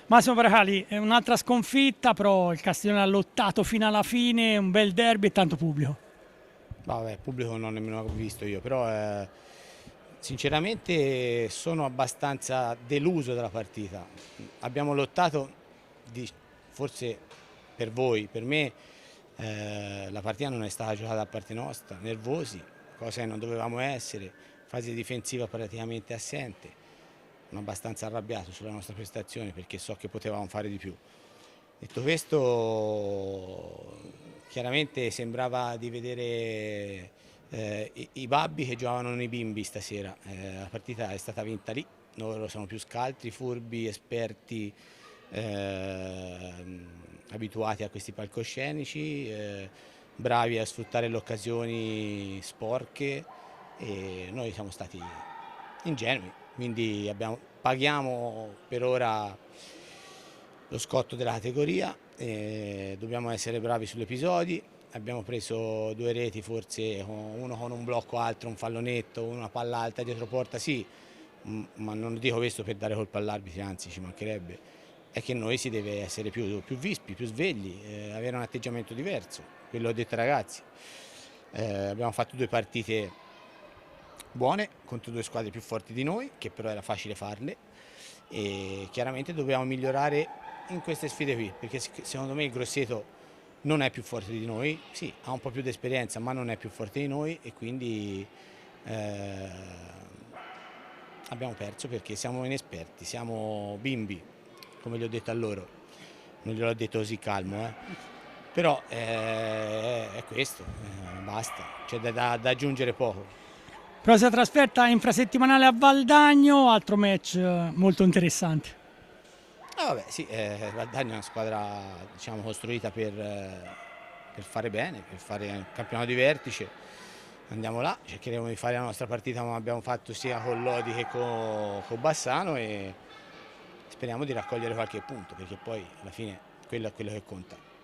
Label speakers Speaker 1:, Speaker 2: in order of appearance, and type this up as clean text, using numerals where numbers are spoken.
Speaker 1: Massimo Paracali, è un'altra sconfitta, però il Castiglione ha lottato fino alla fine, un bel derby e tanto pubblico.
Speaker 2: Vabbè, il pubblico non ho nemmeno visto io, però sinceramente sono abbastanza deluso dalla partita. Abbiamo lottato, di- forse per voi, per me la partita non è stata giocata da parte nostra, nervosi, cosa che non dovevamo essere, fase difensiva praticamente assente. Sono abbastanza arrabbiato sulla nostra prestazione perché so che potevamo fare di più. Detto questo, chiaramente sembrava di vedere i babbi che giocavano nei bimbi stasera. La partita è stata vinta lì, loro sono più scaltri, furbi, esperti, abituati a questi palcoscenici, bravi a sfruttare le occasioni sporche e noi siamo stati ingenui, quindi paghiamo per ora lo scotto della categoria, dobbiamo essere bravi sugli episodi, abbiamo preso due reti forse, uno con un blocco alto, un fallonetto, una palla alta dietro porta, sì, ma non dico questo per dare colpa all'arbitro, anzi ci mancherebbe, è che noi si deve essere più vispi, più svegli, avere un atteggiamento diverso, quello ho detto ai ragazzi. Abbiamo fatto due partite buone contro due squadre più forti di noi, che però era facile farle e chiaramente dobbiamo migliorare in queste sfide qui, perché secondo me il Grosseto non è più forte di noi, sì, ha un po' più di esperienza, ma non è più forte di noi e quindi eh, abbiamo perso perché siamo inesperti, siamo bimbi, come gli ho detto a loro, non gliel'ho detto così calmo, però è questo, basta, c'è da aggiungere poco.
Speaker 1: Prossima trasferta infrasettimanale a Valdagno, altro match molto interessante.
Speaker 2: Ah, vabbè, sì, Valdagno è una squadra diciamo, costruita per fare bene, per fare un campionato di vertice. Andiamo là, cercheremo di fare la nostra partita come abbiamo fatto sia con Lodi che con Bassano e speriamo di raccogliere qualche punto, perché poi alla fine quello è quello che conta.